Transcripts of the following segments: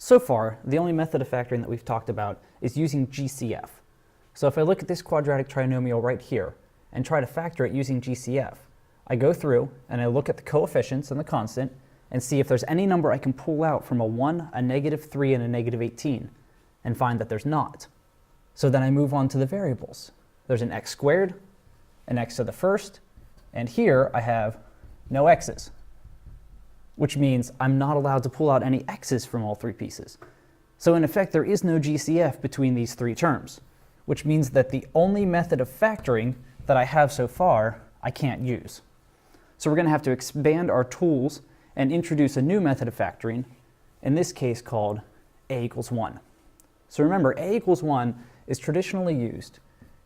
So far, the only method of factoring that we've talked about is using GCF. So if I look at this quadratic trinomial right here and try to factor it using GCF, I go through and I look at the coefficients and the constant and see if there's any number I can pull out from a 1, a -3, and a -18 and find that there's not. So then I move on to the variables. There's an x squared, an x to the first, and here I have no x's, which means I'm not allowed to pull out any x's from all three pieces. So in effect, there is no GCF between these three terms, which means that the only method of factoring that I have so far, I can't use. So we're going to have to expand our tools and introduce a new method of factoring, in this case called a equals 1. So remember, a equals 1 is traditionally used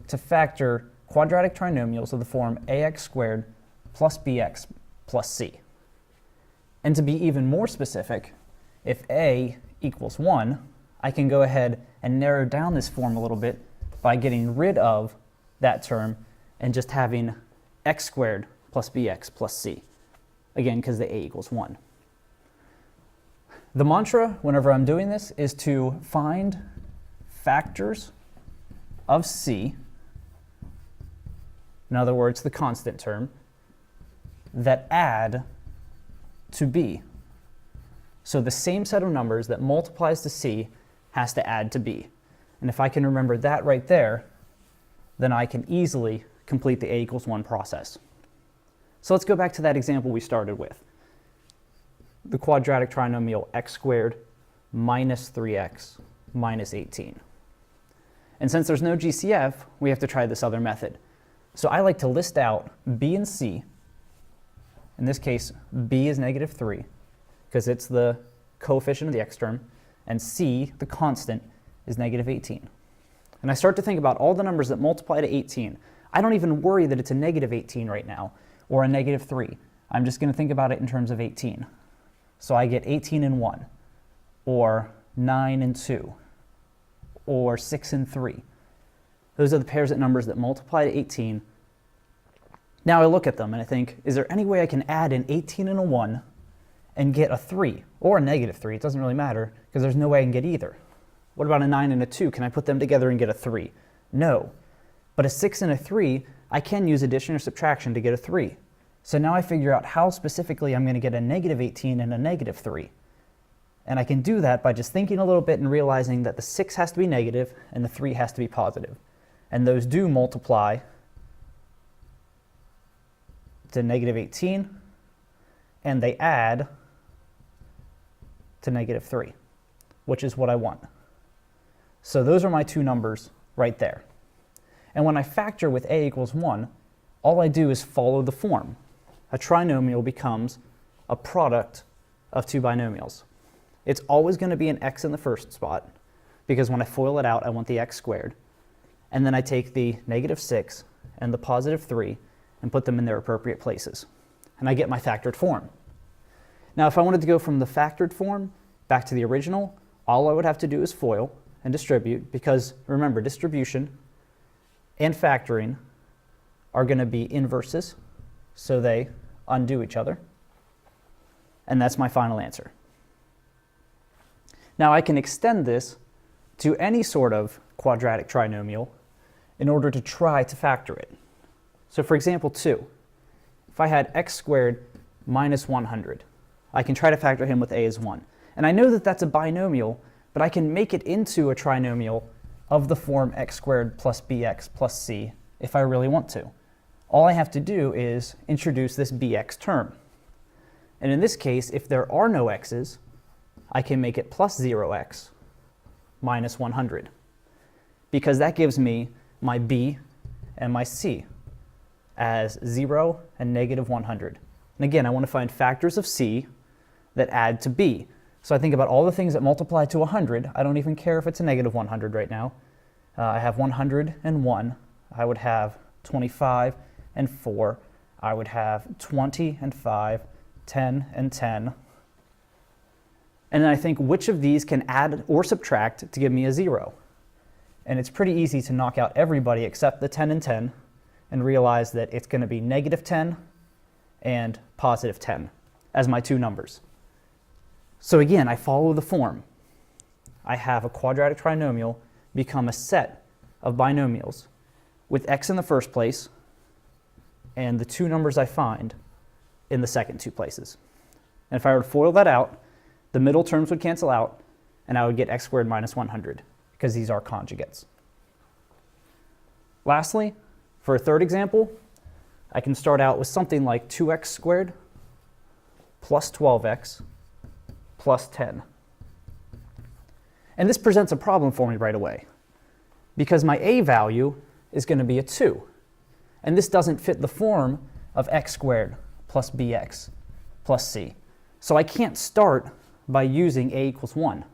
to factor quadratic trinomials of the form ax squared plus bx plus c. And to be even more specific, if a equals 1, I can go ahead and narrow down this form a little bit by getting rid of that term and just having x squared plus bx plus c. Again, because the a equals 1. The mantra, whenever I'm doing this, is to find factors of c, in other words, the constant term, that add to b. So the same set of numbers that multiplies to c has to add to b. And if I can remember that right there, then I can easily complete the a equals 1 process. So let's go back to that example we started with. The quadratic trinomial x squared minus 3x minus 18. And since there's no GCF, we have to try this other method. So I like to list out b and c. In this case, b is -3, because it's the coefficient of the x term, and c, the constant, is -18. And I start to think about all the numbers that multiply to 18. I don't even worry that it's a -18 right now, or a -3. I'm just going to think about it in terms of 18. So I get 18 and 1, or 9 and 2, or 6 and 3. Those are the pairs of numbers that multiply to 18. Now I look at them and I think, is there any way I can add an 18 and a 1 and get a 3, or a -3? It doesn't really matter, because there's no way I can get either. What about a 9 and a 2? Can I put them together and get a 3? No. But a 6 and a 3, I can use addition or subtraction to get a 3. So now I figure out how specifically I'm going to get a -18 and a -3. And I can do that by just thinking a little bit and realizing that the 6 has to be negative and the 3 has to be positive. And those do multiply to -18, and they add to -3, which is what I want. So those are my two numbers right there. And when I factor with a equals 1, all I do is follow the form. A trinomial becomes a product of two binomials. It's always going to be an x in the first spot, because when I FOIL it out, I want the x squared. And then I take the -6 and the +3 and put them in their appropriate places. And I get my factored form. Now, if I wanted to go from the factored form back to the original, all I would have to do is FOIL and distribute, because remember, distribution and factoring are going to be inverses, so they undo each other. And that's my final answer. Now I can extend this to any sort of quadratic trinomial in order to try to factor it. So for example 2, if I had x squared minus 100, I can try to factor him with a as 1. And I know that that's a binomial, but I can make it into a trinomial of the form x squared plus bx plus c if I really want to. All I have to do is introduce this bx term. And in this case, if there are no x's, I can make it plus 0x minus 100, because that gives me my b and my c as 0 and -100. And again, I want to find factors of c that add to b. So I think about all the things that multiply to 100. I don't even care if it's a -100 right now. I have 101. I would have 25 and 4. I would have 20 and 5, 10 and 10. And then I think which of these can add or subtract to give me a 0. And it's pretty easy to knock out everybody except the 10 and 10 and realize that it's going to be -10 and +10 as my two numbers. So again, I follow the form. I have a quadratic trinomial become a set of binomials with x in the first place and the two numbers I find in the second two places. And if I were to FOIL that out, the middle terms would cancel out, and I would get x squared minus 100, because these are conjugates. Lastly, for a third example, I can start out with something like 2x squared plus 12x plus 10. And this presents a problem for me right away, because my a value is going to be a 2. And this doesn't fit the form of x squared plus bx plus c. So I can't start by using a equals 1.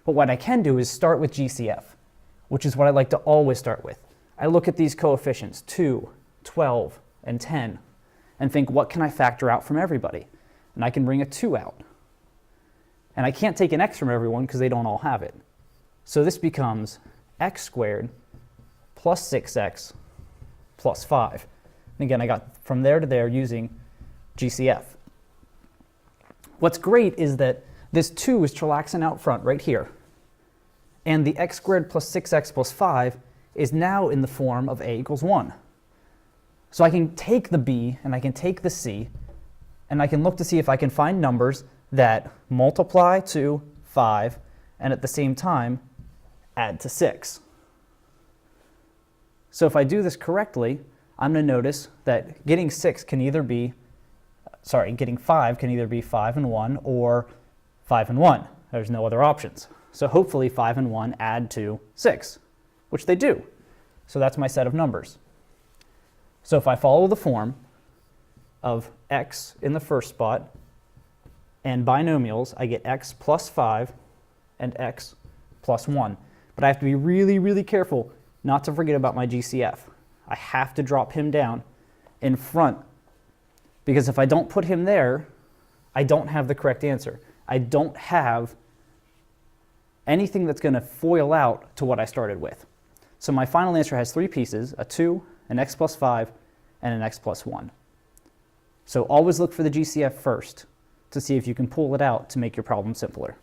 But what I can do is start with GCF, which is what I like to always start with. I look at these coefficients, 2, 12, and 10, and think, what can I factor out from everybody? And I can bring a 2 out. And I can't take an x from everyone because they don't all have it. So this becomes x squared plus 6x plus 5. And again, I got from there to there using GCF. What's great is that this 2 is chillaxing out front right here. And the x squared plus 6x plus 5 is now in the form of a equals 1. So I can take the b and I can take the c, and I can look to see if I can find numbers that multiply to 5 and at the same time add to 6. So if I do this correctly, I'm going to notice that getting 5 can either be 5 and 1 or 5 and 1. There's no other options. So hopefully 5 and 1 add to 6, which they do. So that's my set of numbers. So if I follow the form of x in the first spot and binomials, I get x plus 5 and x plus 1. But I have to be really, really careful not to forget about my GCF. I have to drop him down in front, because if I don't put him there, I don't have the correct answer. I don't have anything that's going to FOIL out to what I started with. So my final answer has 3 pieces, a 2, an x plus 5, and an x plus 1. So always look for the GCF first to see if you can pull it out to make your problem simpler.